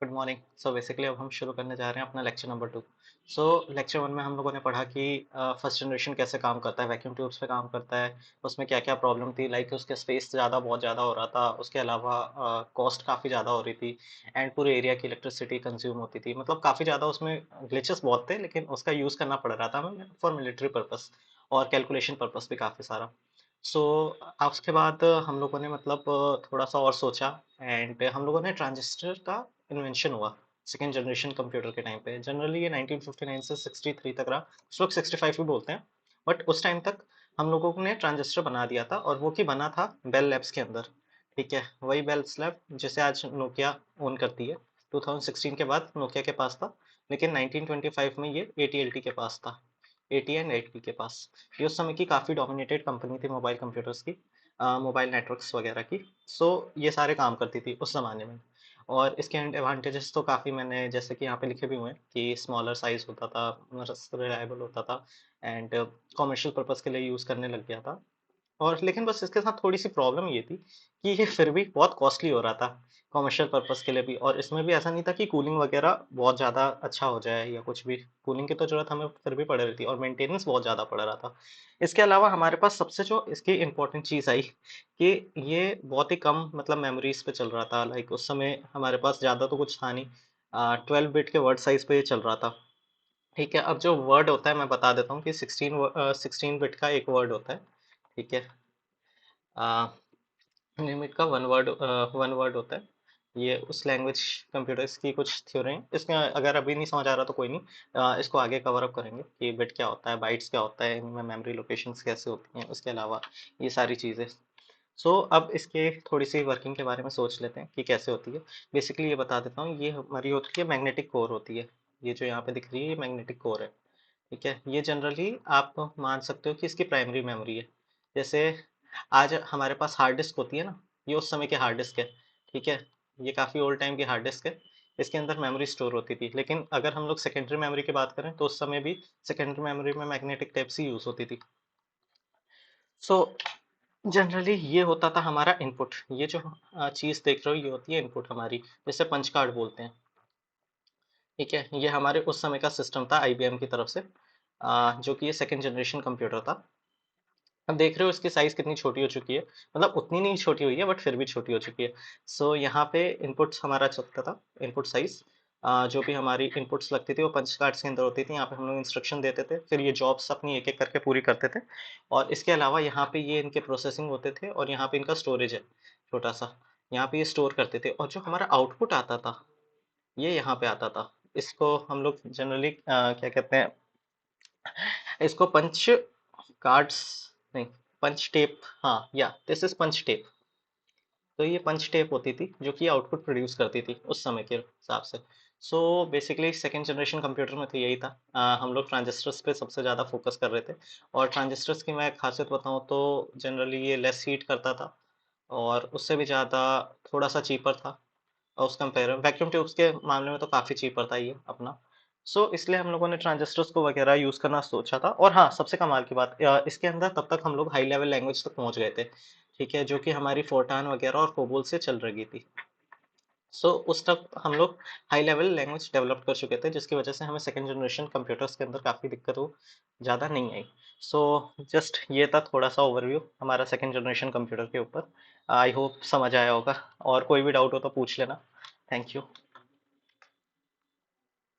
Good morning. So basically अब हम शुरू करने जा रहे हैं अपना लेक्चर नंबर 2। सो लेक्चर 1 में हम लोगों ने पढ़ा कि फर्स्ट जनरेशन कैसे काम करता है, वैक्यूम ट्यूब्स पे काम करता है, उसमें क्या-क्या प्रॉब्लम थी, लाइक उसके स्पेस बहुत ज़्यादा हो रहा था, उसके अलावा कॉस्ट काफ़ी ज़्यादा हो रही थी एंड पूरे एरिया की इलेक्ट्रिसिटी कंज्यूम होती थी। मतलब काफ़ी ज़्यादा उसमें ग्लिचेस बहुत थे, लेकिन उसका यूज़ करना पड़ रहा था हमें फॉर मिलिट्री पर्पस और कैलकुलेशन पर्पस भी काफ़ी सारा। सो उसके बाद हम लोगों ने मतलब थोड़ा-सा और सोचा एंड हम लोगों ने ट्रांजिस्टर का इन्वेंशन हुआ सेकंड जनरेशन कंप्यूटर के टाइम पे। जनरली ये 1959 से 63 तक रहा। कुछ लोग 65 भी बोलते हैं, बट उस टाइम तक हम लोगों ने ट्रांजिस्टर बना दिया था और वो बना था बेल लैब्स के अंदर। ठीक है, वही बेल लैब जिसे आज नोकिया ओन करती है। 2016 के बाद नोकिया के पास था, लेकिन 1925 में ये एटीएलटी के पास था। एटी एंड एटी के पास। ये उस समय की काफ़ी डोमिनेटेड कंपनी थी मोबाइल कंप्यूटर्स की, मोबाइल नेटवर्क्स वगैरह की। सो ये सारे काम करती थी उस ज़माने में। और इसके एडवांटेजेस तो काफ़ी मैंने जैसे कि यहाँ पे लिखे भी हुए हैं कि स्मॉलर साइज़ होता था, रिलायबल होता था एंड कमर्शियल पर्पज़ के लिए यूज़ करने लग गया था। और लेकिन बस इसके साथ थोड़ी-सी प्रॉब्लम ये थी कि ये फिर भी बहुत कॉस्टली हो रहा था, कमर्शियल पर्पज़ के लिए भी। और इसमें भी ऐसा नहीं था कि कूलिंग वगैरह बहुत ज़्यादा अच्छा हो जाए या कुछ भी। कूलिंग की तो ज़रूरत हमें फिर भी पड़ रही थी और मेंटेनेंस बहुत ज़्यादा पड़ रहा था। इसके अलावा हमारे पास सबसे जो इसकी इम्पोर्टेंट चीज़ आई कि ये बहुत ही कम मतलब मेमोरीज़ पे चल रहा था। लाइक उस समय हमारे पास ज़्यादा तो कुछ था नहीं। 12 बिट के वर्ड साइज़ पे ये चल रहा था। ठीक है, अब जो वर्ड होता है मैं बता देता हूँ कि 16 बिट का एक वर्ड होता है। ठीक है। लिमिट का वन वर्ड होता है। ये उस लैंग्वेज कंप्यूटर्स की कुछ थ्योरी है। इसमें अगर अभी नहीं समझ आ रहा तो कोई नहीं, इसको आगे कवर अप करेंगे कि बिट क्या होता है, बाइट्स क्या होता है, इनमें मेमोरी लोकेशंस कैसे होती हैं, उसके अलावा ये सारी चीज़ें। सो अब इसके थोड़ी सी वर्किंग के बारे में सोच लेते हैं कि कैसे होती है। बेसिकली ये बता देता हूँ, ये हमारी होती है मैग्नेटिक कोर होती है। ये जो यहाँ पे दिख रही है ये मैग्नेटिक कोर है। ठीक है, ये जनरली आप मान सकते हो कि इसकी प्राइमरी मेमोरी है। जैसे आज हमारे पास हार्ड डिस्क होती है ना, ये उस समय की हार्ड डिस्क है। ठीक है, ये काफ़ी ओल्ड टाइम की हार्ड डिस्क है। इसके अंदर मेमोरी स्टोर होती थी, लेकिन अगर हम लोग सेकेंडरी मेमोरी की बात करें तो उस समय भी सेकेंडरी मेमोरी में मैग्नेटिक टेप सी यूज़ होती थी। सो जनरली ये होता था हमारा इनपुट। ये जो चीज़ देख रहे हो ये होती है इनपुट हमारी, जैसे पंच कार्ड बोलते हैं। ठीक है, ये हमारे उस समय का सिस्टम था आईबीएम की तरफ से, जो कि ये सेकंड जनरेशन कंप्यूटर था। अब देख रहे हो इसकी साइज़ कितनी छोटी हो चुकी है, मतलब उतनी नहीं छोटी हुई है बट फिर भी छोटी हो चुकी है। सो यहाँ पे इनपुट्स हमारा चलता था, इनपुट साइज़, जो भी हमारी इनपुट्स लगती थी वो पंच कार्ड्स के अंदर होती थी। यहाँ पे हम लोग इंस्ट्रक्शन देते थे, फिर ये जॉब्स अपनी एक-एक करके पूरी करते थे। और इसके अलावा यहाँ पे ये इनके प्रोसेसिंग होते थे और यहाँ पे इनका स्टोरेज है, छोटा-सा। यहाँ पे ये स्टोर करते थे और जो हमारा आउटपुट आता था, ये यहाँ पे आता था। इसको हम लोग जनरली क्या कहते हैं, इसको पंच कार्ड्स नहीं, पंच टेप, हाँ या दिस इज पंच टेप। तो ये पंच टेप होती थी जो कि आउटपुट प्रोड्यूस करती थी उस समय के हिसाब से। So basically second generation computer में तो यही था। हम लोग ट्रांजिस्टर्स पे सबसे ज़्यादा फोकस कर रहे थे। और ट्रांजिस्टर्स की मैं खासियत बताऊँ तो जनरली ये लेस हीट करता था और उससे भी ज़्यादा थोड़ा सा चीपर था। और उस कंपेयर वैक्यूम ट्यूब्स के मामले में तो काफ़ी चीपर था ये अपना। सो इसलिए हम लोगों ने ट्रांजिस्टर्स को वगैरह यूज़ करना सोचा था। और हाँ, सबसे कमाल की बात, इसके अंदर तब तक हम लोग हाई लेवल लैंग्वेज तक पहुँच गए थे। ठीक है, जो कि हमारी फोरटान वगैरह और कोबोल से चल रही थी। सो उस तक हम लोग हाई लेवल लैंग्वेज डेवलप कर चुके थे, जिसकी वजह से हमें सेकंड जनरेशन कंप्यूटर्स के अंदर काफ़ी दिक्कत हो ज़्यादा नहीं आई। सो जस्ट ये था थोड़ा सा ओवरव्यू हमारा सेकंड जनरेशन कंप्यूटर के ऊपर। आई होप समझ आया होगा, और कोई भी डाउट हो तो पूछ लेना। Thank you.